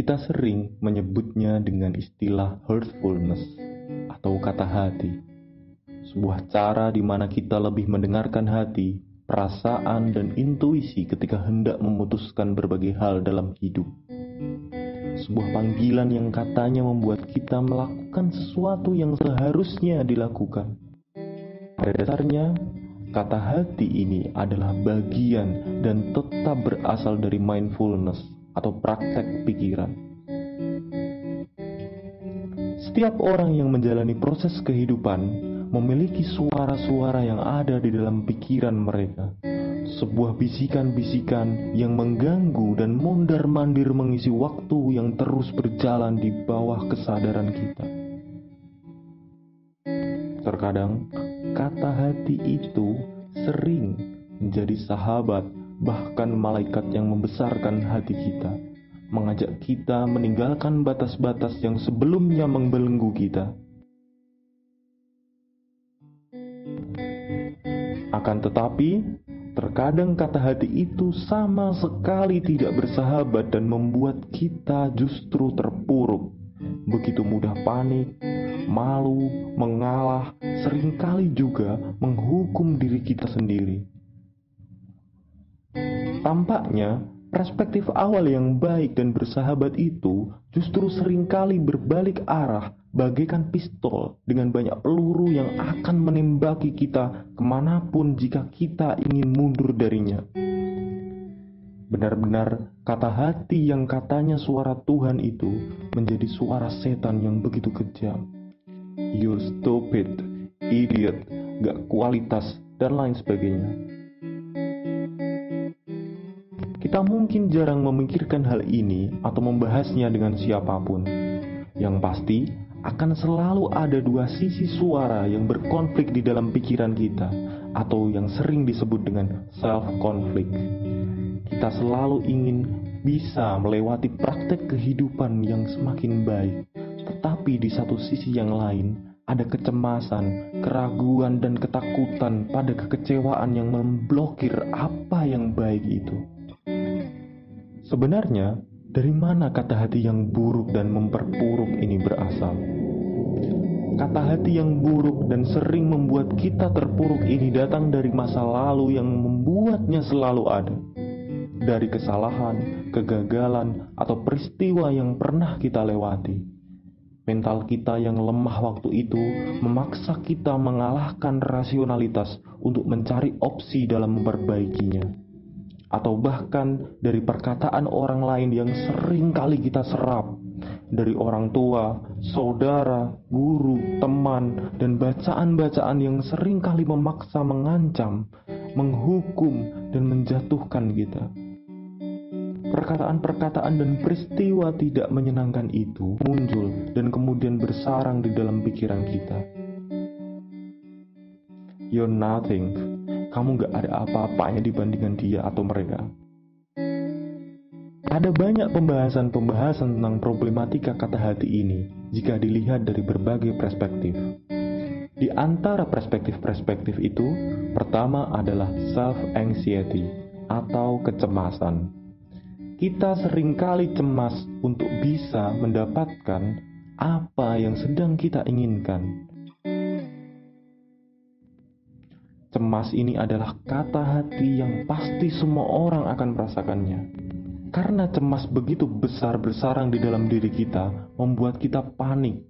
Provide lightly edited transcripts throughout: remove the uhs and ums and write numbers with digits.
Kita sering menyebutnya dengan istilah heartfulness atau kata hati. Sebuah cara di mana kita lebih mendengarkan hati, perasaan, dan intuisi ketika hendak memutuskan berbagai hal dalam hidup. Sebuah panggilan yang katanya membuat kita melakukan sesuatu yang seharusnya dilakukan. Pada dasarnya, kata hati ini adalah bagian dan tetap berasal dari mindfulness atau praktek pikiran. Setiap orang yang menjalani proses kehidupan memiliki suara-suara yang ada di dalam pikiran mereka. Sebuah bisikan-bisikan yang mengganggu dan mondar-mandir mengisi waktu yang terus berjalan di bawah kesadaran kita. Terkadang, kata hati itu sering menjadi sahabat, bahkan malaikat yang membesarkan hati kita, mengajak kita meninggalkan batas-batas yang sebelumnya membelenggu kita. Akan tetapi, terkadang kata hati itu sama sekali tidak bersahabat dan membuat kita justru terpuruk, begitu mudah panik, malu, mengalah, seringkali juga menghukum diri kita sendiri. Tampaknya, perspektif awal yang baik dan bersahabat itu justru seringkali berbalik arah bagaikan pistol dengan banyak peluru yang akan menembaki kita kemanapun jika kita ingin mundur darinya. Benar-benar kata hati yang katanya suara Tuhan itu menjadi suara setan yang begitu kejam. You stupid, idiot, gak kualitas, dan lain sebagainya. Kita mungkin jarang memikirkan hal ini atau membahasnya dengan siapapun. Yang pasti, akan selalu ada dua sisi suara yang berkonflik di dalam pikiran kita, atau yang sering disebut dengan self-conflict. Kita selalu ingin bisa melewati praktek kehidupan yang semakin baik, tetapi di satu sisi yang lain, ada kecemasan, keraguan, dan ketakutan pada kekecewaan yang memblokir apa yang baik itu. Sebenarnya, dari mana kata hati yang buruk dan memperburuk ini berasal? Kata hati yang buruk dan sering membuat kita terpuruk ini datang dari masa lalu yang membuatnya selalu ada. Dari kesalahan, kegagalan, atau peristiwa yang pernah kita lewati. Mental kita yang lemah waktu itu memaksa kita mengalahkan rasionalitas untuk mencari opsi dalam memperbaikinya. Atau bahkan dari perkataan orang lain yang sering kali kita serap, dari orang tua, saudara, guru, teman, dan bacaan-bacaan yang sering kali memaksa mengancam, menghukum, dan menjatuhkan kita. Perkataan-perkataan dan peristiwa tidak menyenangkan itu muncul dan kemudian bersarang di dalam pikiran kita. You're nothing. Kamu gak ada apa-apanya dibandingkan dia atau mereka. Ada banyak pembahasan tentang problematika kata hati ini jika dilihat dari berbagai perspektif. Di antara perspektif-perspektif itu, pertama adalah self-anxiety atau kecemasan. Kita seringkali cemas untuk bisa mendapatkan apa yang sedang kita inginkan. Cemas ini adalah kata hati yang pasti semua orang akan merasakannya. Karena cemas begitu besar bersarang di dalam diri kita, membuat kita panik.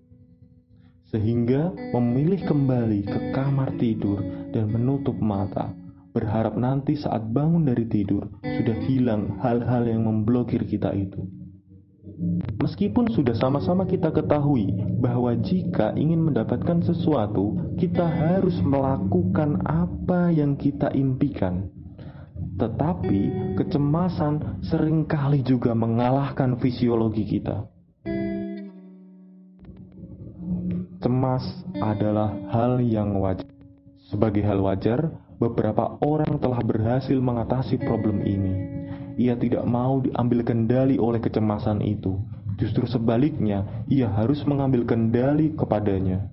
Sehingga memilih kembali ke kamar tidur dan menutup mata, berharap nanti saat bangun dari tidur, sudah hilang hal-hal yang memblokir kita itu. Meskipun sudah sama-sama kita ketahui bahwa jika ingin mendapatkan sesuatu, kita harus melakukan apa yang kita impikan. Tetapi kecemasan seringkali juga mengalahkan fisiologi kita. Cemas adalah hal yang wajar. Sebagai hal wajar, beberapa orang telah berhasil mengatasi problem ini. Ia tidak mau diambil kendali oleh kecemasan itu. Justru sebaliknya, ia harus mengambil kendali kepadanya.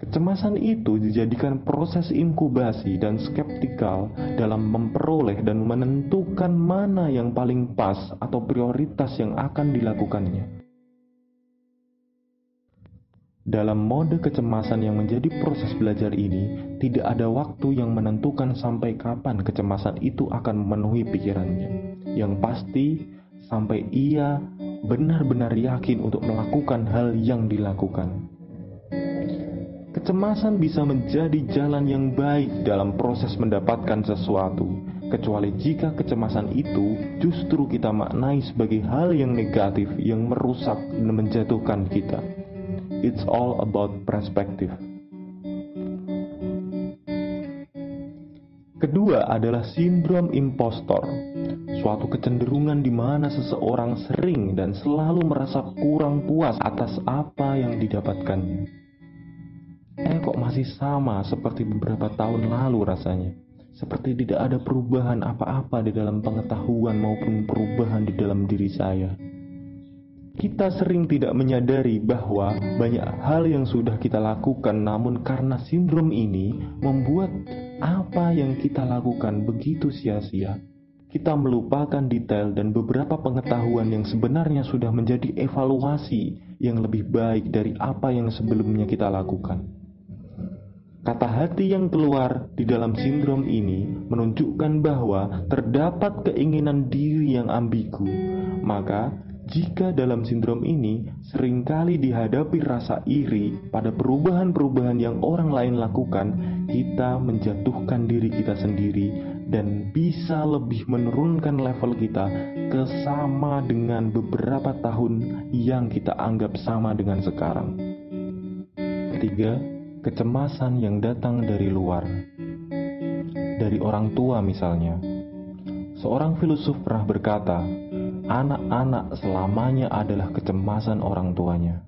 Kecemasan itu dijadikan proses inkubasi dan skeptikal dalam memperoleh dan menentukan mana yang paling pas atau prioritas yang akan dilakukannya. Dalam mode kecemasan yang menjadi proses belajar ini, tidak ada waktu yang menentukan sampai kapan kecemasan itu akan memenuhi pikirannya. Yang pasti, sampai ia benar-benar yakin untuk melakukan hal yang dilakukan. Kecemasan bisa menjadi jalan yang baik dalam proses mendapatkan sesuatu, kecuali jika kecemasan itu justru kita maknai sebagai hal yang negatif yang merusak dan menjatuhkan kita. It's all about perspective. Kedua adalah sindrom impostor, suatu kecenderungan di mana seseorang sering dan selalu merasa kurang puas atas apa yang didapatkannya. Kok masih sama seperti beberapa tahun lalu rasanya, seperti tidak ada perubahan apa-apa di dalam pengetahuan maupun perubahan di dalam diri saya. Kita sering tidak menyadari bahwa banyak hal yang sudah kita lakukan, namun karena sindrom ini membuat apa yang kita lakukan begitu sia-sia. Kita melupakan detail dan beberapa pengetahuan yang sebenarnya sudah menjadi evaluasi yang lebih baik dari apa yang sebelumnya kita lakukan. Kata hati yang keluar di dalam sindrom ini menunjukkan bahwa terdapat keinginan diri yang ambigu. Maka, jika dalam sindrom ini seringkali dihadapi rasa iri pada perubahan-perubahan yang orang lain lakukan, kita menjatuhkan diri kita sendiri dan bisa lebih menurunkan level kita ke sama dengan beberapa tahun yang kita anggap sama dengan sekarang. Ketiga, kecemasan yang datang dari luar. Dari orang tua misalnya. Seorang filosof pernah berkata, anak-anak selamanya adalah kecemasan orang tuanya.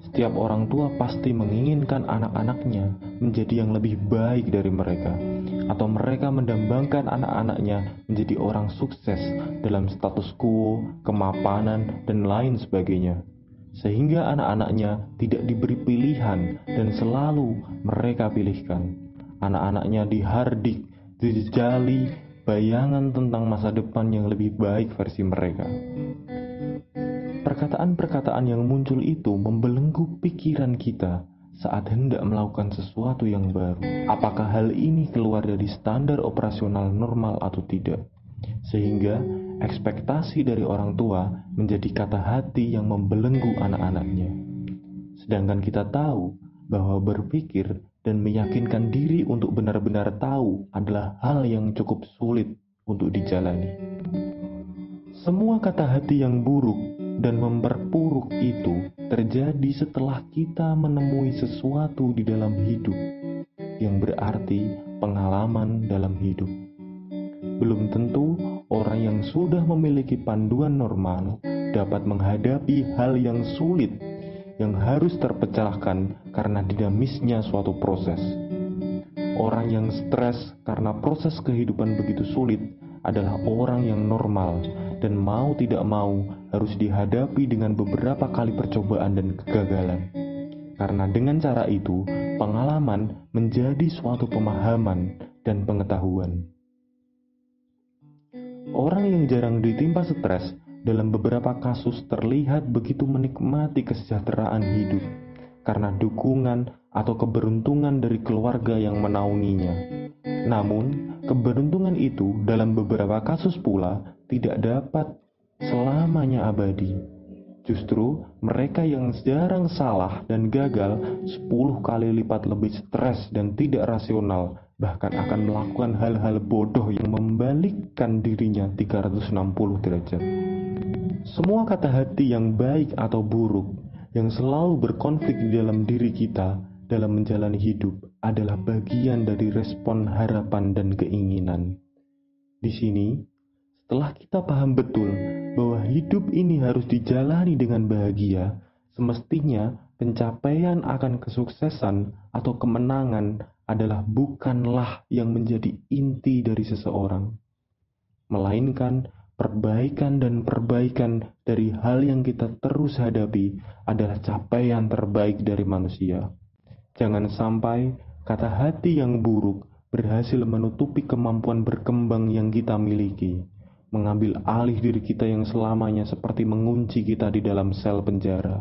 Setiap orang tua pasti menginginkan anak-anaknya menjadi yang lebih baik dari mereka, atau mereka mendambangkan anak-anaknya menjadi orang sukses dalam status quo, kemapanan, dan lain sebagainya. Sehingga anak-anaknya tidak diberi pilihan dan selalu mereka pilihkan. Anak-anaknya dihardik, dijejali bayangan tentang masa depan yang lebih baik versi mereka. Perkataan-perkataan yang muncul itu membelenggu pikiran kita saat hendak melakukan sesuatu yang baru. Apakah hal ini keluar dari standar operasional normal atau tidak? Sehingga ekspektasi dari orang tua menjadi kata hati yang membelenggu anak-anaknya. Sedangkan kita tahu bahwa berpikir dan meyakinkan diri untuk benar-benar tahu adalah hal yang cukup sulit untuk dijalani. Semua kata hati yang buruk dan memperburuk itu terjadi setelah kita menemui sesuatu di dalam hidup, yang berarti pengalaman dalam hidup. Belum tentu orang yang sudah memiliki panduan normal dapat menghadapi hal yang sulit yang harus terpecahkan karena dinamisnya suatu proses. Orang yang stres karena proses kehidupan begitu sulit adalah orang yang normal dan mau tidak mau harus dihadapi dengan beberapa kali percobaan dan kegagalan. Karena dengan cara itu, pengalaman menjadi suatu pemahaman dan pengetahuan. Orang yang jarang ditimpa stres dalam beberapa kasus terlihat begitu menikmati kesejahteraan hidup karena dukungan atau keberuntungan dari keluarga yang menaunginya. Namun, keberuntungan itu dalam beberapa kasus pula tidak dapat selamanya abadi. Justru mereka yang jarang salah dan gagal 10 kali lipat lebih stres dan tidak rasional, bahkan akan melakukan hal-hal bodoh yang membalikkan dirinya 360 derajat. Semua kata hati yang baik atau buruk yang selalu berkonflik di dalam diri kita dalam menjalani hidup adalah bagian dari respon harapan dan keinginan. Di sini, setelah kita paham betul bahwa hidup ini harus dijalani dengan bahagia, semestinya pencapaian akan kesuksesan atau kemenangan adalah bukanlah yang menjadi inti dari seseorang, melainkan perbaikan dan perbaikan dari hal yang kita terus hadapi adalah capaian terbaik dari manusia. Jangan sampai kata hati yang buruk berhasil menutupi kemampuan berkembang yang kita miliki, mengambil alih diri kita yang selamanya seperti mengunci kita di dalam sel penjara.